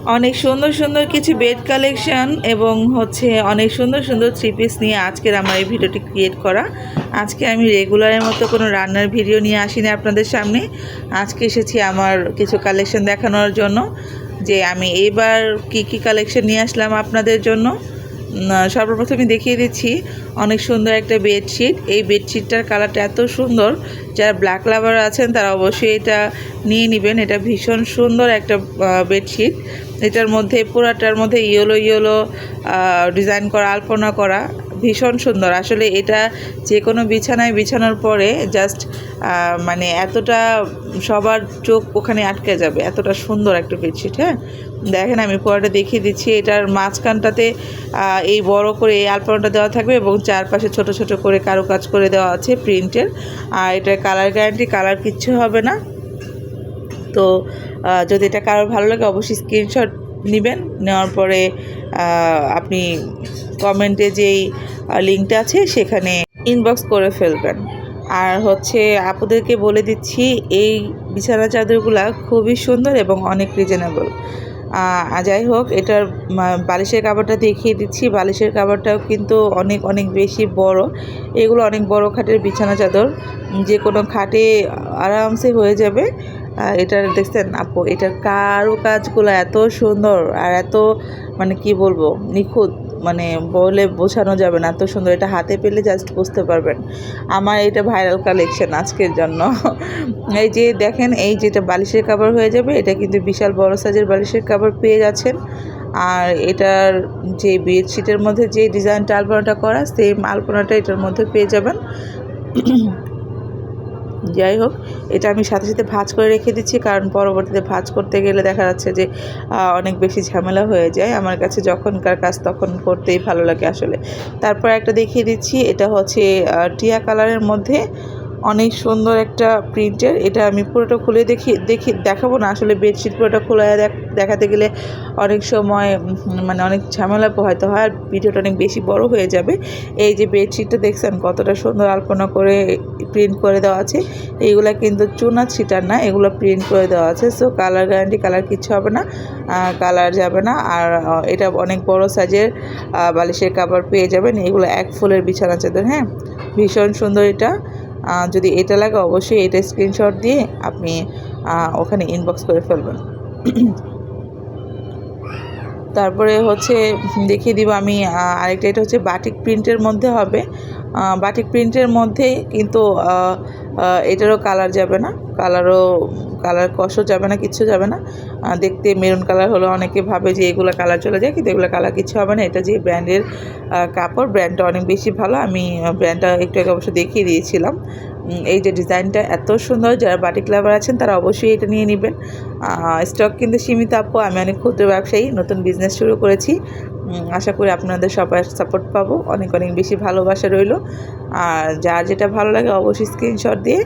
অনেক সুন্দর সুন্দর কিছু বেড কালেকশন এবং অনেক সুন্দর সুন্দর থ্রি পিস নিয়ে আজকের আমার এই ভিডিওটি ক্রিয়েট করা। আজকে আমি রেগুলারের মতো কোনো রান্নার ভিডিও নিয়ে আসিনি আপনাদের সামনে। আজকে এসেছি আমার কিছু কালেকশন দেখানোর জন্য, যে আমি এবার কি কালেকশন নিয়ে আসলাম আপনাদের জন্য। সর্বপ্রথমে দেখিয়ে দিচ্ছি অনেক সুন্দর একটা বেডশিট। এই বেডশিটটার কালারটা এত সুন্দর, যারা ব্ল্যাক লাভার আছেন তারা অবশ্যই এটা নিয়ে নেবেন। এটা ভীষণ সুন্দর একটা বেডশিট। এটার মধ্যে পুরাটার মধ্যে ইয়েলো ডিজাইন করা, আলপনা করা, ভীষণ সুন্দর। আসলে এটা যে কোনো বিছানায় বিছানোর পরে জাস্ট মানে এতটা সবার চোখ ওখানে আটকে যাবে, এতটা সুন্দর একটা বেডশিট। হ্যাঁ, দেখেন আমি পুরোটা দেখিয়ে দিচ্ছি। এটার মাঝখানটাতে এই বড় করে এই আলপনাটা দেওয়া থাকবে এবং চারপাশে ছোট ছোট করে কারুকাজ করে দেওয়া আছে প্রিন্টের। আর এটার কালার গ্যারান্টি, কালার কিচ্ছু হবে না। তো যদি এটা কারোর ভালো লাগে অবশ্যই স্ক্রিনশট নেবেন। নেওয়ার পরে আপনি কমেন্টে যেই লিঙ্কটা আছে সেখানে ইনবক্স করে ফেলবেন। আর আপুদেরকে বলে দিচ্ছি, এই বিছানা চাদরগুলা খুবই সুন্দর এবং অনেক রিজনেবল। যাই হোক, এটার বালিশের কাপড়টা দেখিয়ে দিচ্ছি। বালিশের কাপড়টাও কিন্তু অনেক অনেক বেশি বড়। এগুলো অনেক বড় খাটের বিছানা চাদর, যে কোনো খাটে আরামসে হয়ে যাবে। এটার দেখছেন আপু, এটার কারুকাজগুলো এত সুন্দর আর এত মানে কি বলবো, নিখুঁত, মানে বলে বোঝানো যাবে না, এত সুন্দর। এটা হাতে পেলে জাস্ট বুঝতে পারবেন। আমার এটা ভাইরাল কালেকশন আজকের জন্য। এই যে দেখেন, এই যেটা বালিশের কাপড় হয়ে যাবে, এটা কিন্তু বিশাল বড় সাইজের বালিশের কাপড় পেয়ে যাচ্ছেন। আর এটার যে বেডশিটের মধ্যে যে ডিজাইনটা আলপনাটা করা, সেম আলপনাটা এটার মধ্যে পেয়ে যাবেন। যাই হোক, এটা আমি সাথে সাথে ভাঁজ করে রেখে দিচ্ছি, কারণ পরবর্তীতে ভাঁজ করতে গেলে দেখা যাচ্ছে যে অনেক বেশি ঝামেলা হয়ে যায়। আমার কাছে যখনকার কাজ তখন করতেই ভালো লাগে আসলে। তারপর একটা দেখিয়ে দিচ্ছি, এটা টিয়া কালারের মধ্যে অনেক সুন্দর একটা প্রিন্টের। এটা আমি পুরোটা খুলে দেখাবো না আসলে। বেডশিট পুরোটা খুলে দেখাতে গেলে অনেক সময় মানে অনেক ঝামেলা পোহাইতে হয়, আর ভিডিওটা অনেক বেশি বড় হয়ে যাবে। এই যে বেডশিটটা দেখছেন কতটা সুন্দর আলপনা করে প্রিন্ট করে দেওয়া আছে। এইগুলা কিন্তু চুনা ছিটার না, এগুলো প্রিন্ট করে দেওয়া আছে। সো কালার গ্যারান্টি, কালার কিচ্ছু হবে না, কালার যাবে না। আর এটা অনেক বড় সাইজের বালিশের কাপড় পেয়ে যাবেন। এগুলো এক ফুলের বিছানা চাদর। হ্যাঁ, ভীষণ সুন্দর এটা। যদি এটা লাগে অবশ্যই এটা স্ক্রিনশট দিয়ে আপনি ওখানে ইনবক্স করে ফেলবেন। তারপরে দেখিয়ে দিব আমি আরেকটা। এটা বাটিক প্রিন্টের মধ্যে হবে। বাটিক প্রিন্টের মধ্যে কিন্তু এটারও কালার যাবে না, কালার কষও যাবে না, কিচ্ছু যাবে না। দেখতে মেরুন কালার হলো, অনেকে ভাবে যে এগুলো কালার চলে যায়, কিন্তু এগুলো কালার কিছু হবে না। এটা যে ব্র্যান্ডের কাপড়, ব্র্যান্ডটা অনেক বেশি ভালো। আমি ব্র্যান্ডটা একটু আগে অবশ্য দেখিয়ে দিয়েছিলাম। এই যে ডিজাইনটা এত সুন্দর, যারা বাটিক লাভার আছেন তারা অবশ্যই এটা নিয়ে নেবেন। স্টক কিন্তু সীমিত আপু। আমি অনেক ক্ষুদ্র ব্যবসায়ী, নতুন বিজনেস শুরু করেছি। আশা করি আপনাদের সবাই সাপোর্ট পাবো। অনেক অনেক বেশি ভালোবাসা রইল। আর যার যেটা ভালো লাগে অবশ্যই স্ক্রিনশট দিয়ে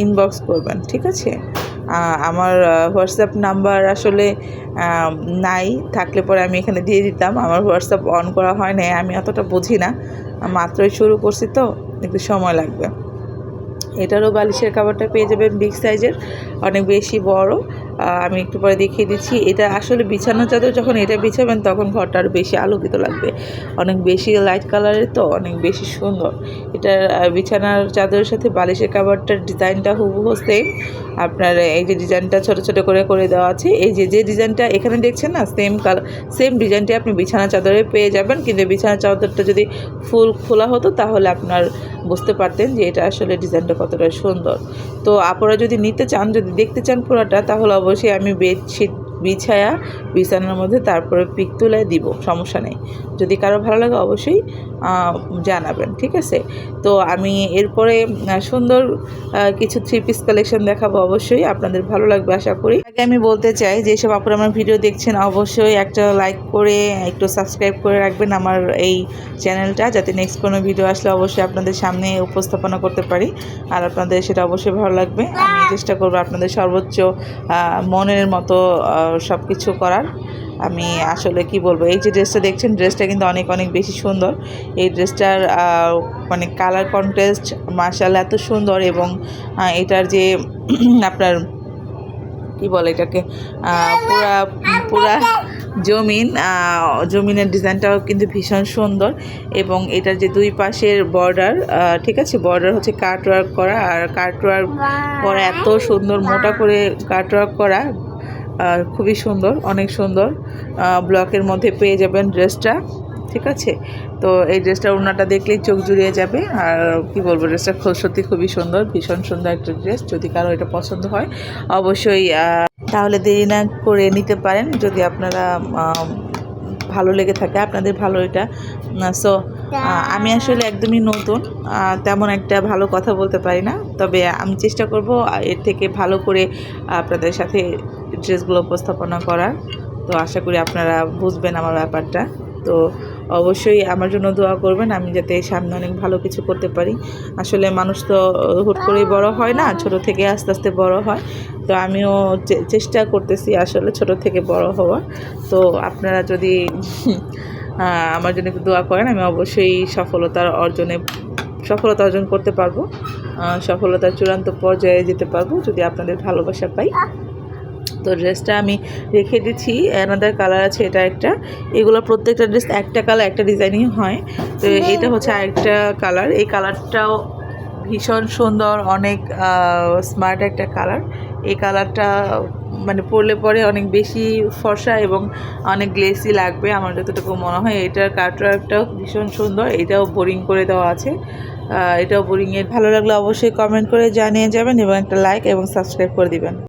ইনবক্স করবেন, ঠিক আছে? আমার হোয়াটসঅ্যাপ নাম্বার আসলে নাই, থাকলে পরে আমি এখানে দিয়ে দিতাম। আমার হোয়াটসঅ্যাপ অন করা হয় না, আমি অতটা বুঝি না, মাত্রই শুরু করছি তো একটু সময় লাগবে। এটারও বালিশের কাপড়টা পেয়ে যাবেন বিগ সাইজের, অনেক বেশি বড়। আমি একটু পরে দেখিয়ে দিচ্ছি। এটা আসলে বিছানা চাদর, যখন এটা বিছাবেন তখন ঘরটা আরও বেশি আলোকিত লাগবে। অনেক বেশি লাইট কালারের, তো অনেক বেশি সুন্দর। এটার বিছানার চাদরের সাথে বালিশের কাপড়টার ডিজাইনটা হুবহু সেম। আপনার এই যে ডিজাইনটা ছোট ছোট করে করে দেওয়া আছে, এই যে ডিজাইনটা এখানে দেখছেন না, সেম ডিজাইনটা আপনি বিছানা চাদরে পেয়ে যাবেন। কিন্তু বিছানা চাদরটা যদি ফুল খোলা হতো তাহলে আপনার বুঝতে পারতেন যে এটা আসলে ডিজাইনটা কতটা সুন্দর। তো আপনারা যদি নিতে চান, যদি দেখতে চান পুরোটা, তাহলে অবশ্যই আমি বেডশিট বিছায়া বিছানার মধ্যে তারপরে পিক তুলে দিব, সমস্যা নেই। যদি কারো ভালো লাগে অবশ্যই জানাবেন, ঠিক আছে? তো আমি এরপরে সুন্দর কিছু থ্রি পিস কালেকশন দেখাবো, অবশ্যই আপনাদের ভালো লাগবে আশা করি। আগে আমি বলতে চাই, যেসব আপনারা আমার ভিডিও দেখছেন অবশ্যই একটা লাইক করে একটু সাবস্ক্রাইব করে রাখবেন আমার এই চ্যানেলটা, যাতে নেক্সট কোনো ভিডিও আসলে অবশ্যই আপনাদের সামনে উপস্থাপনা করতে পারি। আর আপনাদের সেটা অবশ্যই ভালো লাগবে। আমি চেষ্টা করবো আপনাদের সর্বোচ্চ মনের মতো সব কিছু করার। আমি আসলে কি বলবো, এই যে ড্রেসটা দেখছেন, ড্রেসটা কিন্তু অনেক অনেক বেশি সুন্দর। এই ড্রেসটার মানে কালার কন্ট্রাস্ট মাশাআল্লাহ এত সুন্দর, এবং এটার যে আপনার কি বলে এটাকে, পুরা পুরা জমিনের ডিজাইনটাও কিন্তু ভীষণ সুন্দর। এবং এটার যে দুই পাশের বর্ডার, ঠিক আছে, বর্ডার হচ্ছে কাট ওয়ার্ক করা, আর কাট ওয়ার্ক করা এত সুন্দর, মোটা করে কাট ওয়ার্ক করা, খুবই সুন্দর, অনেক সুন্দর। ব্লকের মধ্যে পেয়ে যাবেন ড্রেসটা, ঠিক আছে। তো এই ড্রেসটা ওড়নাটা দেখলেই চোখ জুড়িয়ে যাবে। আর কি বলবো, ড্রেসটা সত্যি খুবই সুন্দর, ভীষণ সুন্দর একটা ড্রেস। যদি কারো এটা পছন্দ হয় অবশ্যই তাহলে দেরি না করে নিতে পারেন, যদি আপনারা ভালো লেগে থাকে, আপনাদের ভালো এটা। সো আমি আসলে একদমই নতুন, তেমন একটা ভালো কথা বলতে পারি না, তবে আমি চেষ্টা করব এর থেকে ভালো করে আপনাদের সাথে ড্রেসগুলো উপস্থাপনা করার। তো আশা করি আপনারা বুঝবেন আমার ব্যাপারটা। তো অবশ্যই আমার জন্য দোয়া করবেন, আমি যাতে সামনে অনেক ভালো কিছু করতে পারি। আসলে মানুষ তো হুট করেই বড় হয় না, ছোট থেকে আস্তে আস্তে বড় হয়। তো আমিও চেষ্টা করতেছি আসলে ছোট থেকে বড় হওয়া। তো আপনারা যদি আমার জন্য একটু দোয়া করেন, আমি অবশ্যই সফলতা অর্জন করতে পারবো, সফলতার চূড়ান্ত পর্যায়ে যেতে পারবো যদি আপনাদের ভালোবাসা পাই। তো ড্রেসটা আমি রেখে দিচ্ছি, অ্যানাদার কালার আছে, এটা একটা। এগুলো প্রত্যেকটা ড্রেস একটা কালার, একটা ডিজাইনই হয়। তো এটা হচ্ছে আরেকটা কালার, এই কালারটাও ভীষণ সুন্দর, অনেক স্মার্ট একটা কালার। এই কালারটা মানে পরলে পরে অনেক বেশি ফর্সা এবং অনেক গ্লেসি লাগবে আমার যতটুকু মনে হয়। এটার কাটওয়ার্কটাও ভীষণ সুন্দর, এটাও বোরিং করে দেওয়া আছে, এটাও বোরিংয়ের। ভালো লাগলে অবশ্যই কমেন্ট করে জানিয়ে যাবেন এবং একটা লাইক এবং সাবস্ক্রাইব করে দিবেন।